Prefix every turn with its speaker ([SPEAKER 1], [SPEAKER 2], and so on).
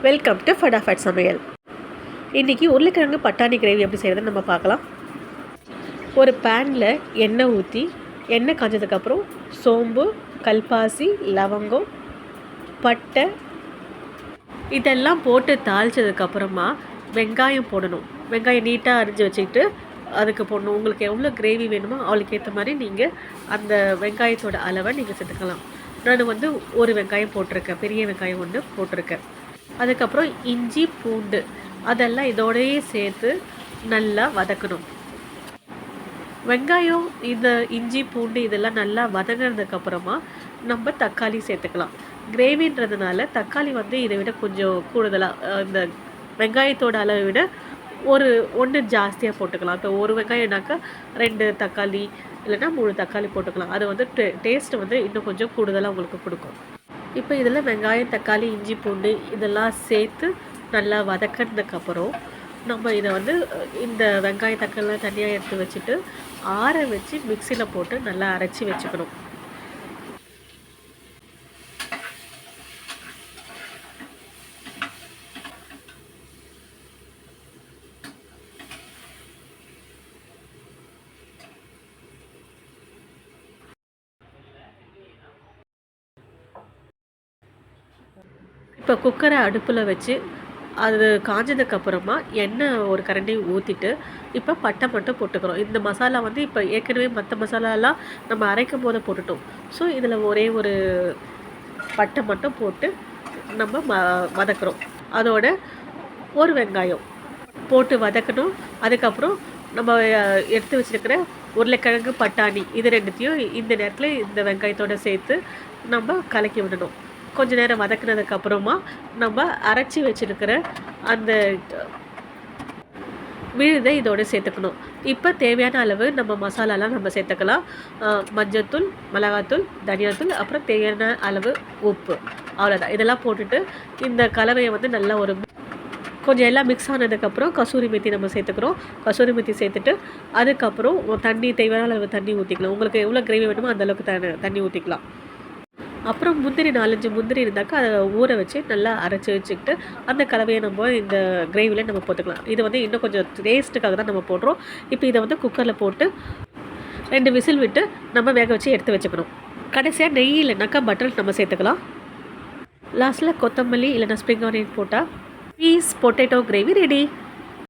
[SPEAKER 1] Welcome to Fatafat சமையல். இன்றைக்கி உருளைக்கிழங்கு பட்டாணி கிரேவி எப்படி செய்கிறதுன்னு நம்ம பார்க்கலாம். ஒரு பேனில் எண்ணெய் ஊற்றி எண்ணெய் காஞ்சதுக்கப்புறம் சோம்பு, கல்பாசி, லவங்கம், பட்டை இதெல்லாம் போட்டு தாளித்ததுக்கப்புறமா வெங்காயம் போடணும். வெங்காயம் நீட்டாக அரிஞ்சு வச்சுக்கிட்டு அதுக்கு போடணும். உங்களுக்கு எவ்வளோ கிரேவி வேணுமோ அவளுக்கு ஏற்ற மாதிரி நீங்கள் அந்த வெங்காயத்தோட அளவை நீங்கள் சேர்த்துக்கலாம். நான் வந்து ஒரு வெங்காயம் போட்டிருக்கேன், பெரிய வெங்காயம் ஒன்று போட்டிருக்கேன். அதுக்கப்புறம் இஞ்சி, பூண்டு அதெல்லாம் இதோடையே சேர்த்து நல்லா வதக்கணும். வெங்காயம், இந்த இஞ்சி, பூண்டு இதெல்லாம் நல்லா வதங்கினதுக்கப்புறமா நம்ம தக்காளி சேர்த்துக்கலாம். கிரேவின்றதுனால தக்காளி வந்து இதை விட கொஞ்சம் கூடுதலாக, இந்த வெங்காயத்தோட அளவை விட ஒன்று ஜாஸ்தியாக போட்டுக்கலாம். இப்போ ஒரு வெங்காயம்னாக்கா 2 தக்காளி இல்லைன்னா 3 தக்காளி போட்டுக்கலாம். அது வந்து டேஸ்ட்டு வந்து இன்னும் கொஞ்சம் கூடுதலாக உங்களுக்கு கொடுக்கும். இப்போ இதில் வெங்காயம், தக்காளி, இஞ்சி, பூண்டு இதெல்லாம் சேர்த்து நல்லா வதக்கினதுக்கப்புறம் நம்ம இதை வந்து இந்த வெங்காய தக்காளிலாம் தனியாக எடுத்து வச்சுட்டு ஆற வச்சு மிக்சியில் போட்டு நல்லா அரைச்சி வச்சுக்கணும். இப்போ குக்கரை அடுப்பில் வச்சு அது காஞ்சதுக்கப்புறமா எண்ணெய் ஒரு கரண்டி ஊற்றிட்டு இப்போ பட்டை மட்டும் போட்டுக்கிறோம். இந்த மசாலா வந்து இப்போ ஏற்கனவே மற்ற மசாலாலாம் நம்ம அரைக்கும் போது போட்டுட்டோம். ஸோ இதில் ஒரே ஒரு பட்டை மட்டும் போட்டு நம்ம வதக்குறோம். அதோட ஒரு வெங்காயம் போட்டு வதக்கணும். அதுக்கப்புறம் நம்ம எடுத்து வச்சுருக்கிற உருளைக்கிழங்கு, பட்டாணி இது ரெண்டுத்தையும் இந்த நேரத்தில் இந்த வெங்காயத்தோடு சேர்த்து நம்ம கலக்கி விடணும். கொஞ்ச நேரம் வதக்குனதுக்கப்புறமா நம்ம அரைச்சி வச்சுருக்கிற அந்த விழுதை இதோடு சேர்த்துக்கணும். இப்போ தேவையான அளவு நம்ம மசாலாலாம் நம்ம சேர்த்துக்கலாம். மஞ்சள்தூள், மிளகாத்தூள், தனியாத்தூள், அப்புறம் தேவையான அளவு உப்பு, அவ்வளோதான். இதெல்லாம் போட்டுட்டு இந்த கலவையை வந்து நல்லா கொஞ்சம் எல்லாம் மிக்ஸ் ஆனதுக்கப்புறம் கசூரி மெத்தி நம்ம சேர்த்துக்கிறோம். கசூரி மெத்தி சேர்த்துட்டு அதுக்கப்புறம் தேவையான அளவு தண்ணி ஊற்றிக்கலாம். உங்களுக்கு எவ்வளோ கிரேவி வேணுமோ அந்தளவுக்கு தண்ணி ஊற்றிக்கலாம். அப்புறம் முந்திரி 4-5 முந்திரி இருந்தாக்கா அதை ஊற வச்சு நல்லா அரைச்சி வச்சுக்கிட்டு அந்த கலவையை நம்ம இந்த கிரேவியில் நம்ம போட்டுக்கலாம். இது வந்து இன்னும் கொஞ்சம் டேஸ்ட்டுக்காக தான் நம்ம போடுறோம். இப்போ இதை வந்து குக்கரில் போட்டு 2 விசில் விட்டு நம்ம வேக வச்சு எடுத்து வச்சுக்கணும். கடைசியாக நெய் இல்லைனாக்கா பட்டர் நம்ம சேர்த்துக்கலாம். லாஸ்ட்டில் கொத்தமல்லி இல்லைன்னா ஸ்ப்ரிங் ஆனியன் போட்டால் பீஸ் பொட்டேட்டோ கிரேவி ரெடி.